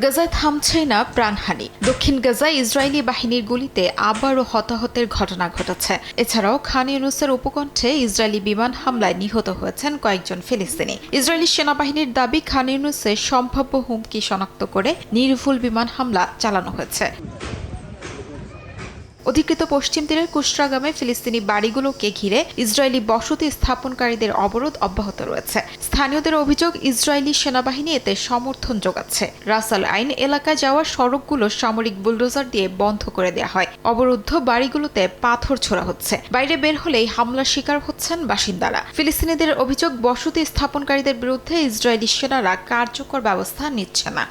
গাজায় থামছেই না প্রাণহানি। দক্ষিণ গাজায় ইসরায়েলি বাহিনীর গুলিতে আবারও হতাহতের ঘটনা ঘটেছে। এছাড়াও খান ইউনুসের উপকণ্ঠে ইসরায়েলি বিমান হামলায় নিহত হয়েছেন কয়েকজন ফিলিস্তিনি। ইসরায়েলি সেনাবাহিনীর দাবি, খান ইউনুসের সম্ভাব্য হুমকি শনাক্ত করে নির্ভুল বিমান হামলা চালানো হয়েছে। অধিকৃত পশ্চিম তীরের কুশরাগামে ফিলিস্তিনি বাড়িগুলোকে ঘিরে ইসরায়েলি বসতি স্থাপনকারীদের অবরোধ অব্যাহত রয়েছে। স্থানীয়দের অভিযোগ, ইসরায়েলি সেনাবাহিনী এতে সমর্থন যোগাচ্ছে। রাস আল আইন এলাকায় যাওয়ার সড়কগুলো সামরিক বুলডোজার দিয়ে বন্ধ করে দেওয়া হয়। অবরুদ্ধ বাড়িগুলোতে পাথর ছোড়া হচ্ছে। বাইরে বের হলেই হামলার শিকার হচ্ছেন বাসিন্দারা। ফিলিস্তিনিদের অভিযোগ, বসতি স্থাপনকারীদের বিরুদ্ধে ইসরায়েলি সেনারা কার্যকর ব্যবস্থা নিচ্ছে না।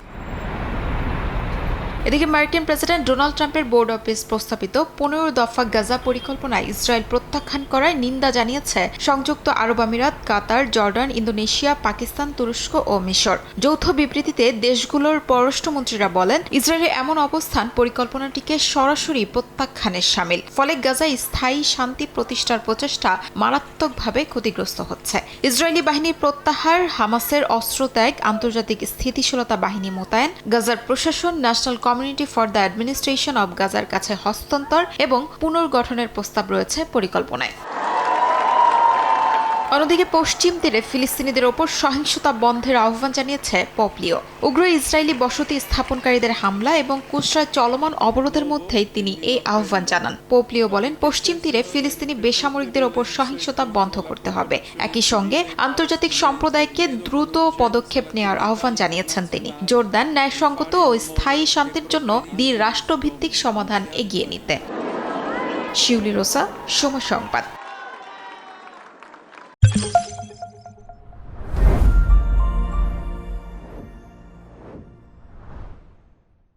এদিকে মার্কিন প্রেসিডেন্ট ডোনাল্ড ট্রাম্পের বোর্ড অফিস প্রস্তাবিত 15 দফা গাজা পরিকল্পনায় ইসরায়েল প্রত্যাখ্যান করায় নিন্দা জানিয়েছে সংযুক্ত আরব আমিরাত, কাতার, জর্ডান, ইন্দোনেশিয়া, পাকিস্তান, তুরস্ক ও মিশর। যৌথ বিবৃতিতে দেশগুলোর পররাষ্ট্রমন্ত্রীরা বলেন, ইসরায়েলের এমন অবস্থান পরিকল্পনাটিকে সরাসরি প্রত্যাখ্যানের শামিল। ফলে গাজায় স্থায়ী শান্তি প্রতিষ্ঠার প্রচেষ্টা মারাত্মকভাবে ক্ষতিগ্রস্ত হচ্ছে। ইসরায়েলি বাহিনীর প্রত্যাহার, হামাসের অস্ত্রত্যাগ, আন্তর্জাতিক স্থিতিশীলতা বাহিনী মোতায়েন, গাজার প্রশাসন, national community for the administration of গাজার কাছে হস্তান্তর এবং পুনর্গঠনের প্রস্তাব রয়েছে পরিকল্পনায়। অন্যদিকে পশ্চিম তীরে ফিলিস্তিনিদের ওপর সহিংসতা বন্ধের আহ্বান জানিয়েছে পোপ লিও। উগ্র ইসরায়েলি বসতি স্থাপনকারীদের হামলা এবং কুশরায় চলমান অবরোধের মধ্যেই তিনি এই আহ্বান জানান। পোপ লিও বলেন, পশ্চিম তীরে ফিলিস্তিনি বেসামরিকদের ওপর সহিংসতা বন্ধ করতে হবে। একই সঙ্গে আন্তর্জাতিক সম্প্রদায়কে দ্রুত পদক্ষেপ নেওয়ার আহ্বান জানিয়েছেন তিনি। জোর দেন ন্যায়সঙ্গত ও স্থায়ী শান্তির জন্য রাষ্ট্রভিত্তিক সমাধান এগিয়ে নিতে। শিউলি রোসা, সময় সংবাদ।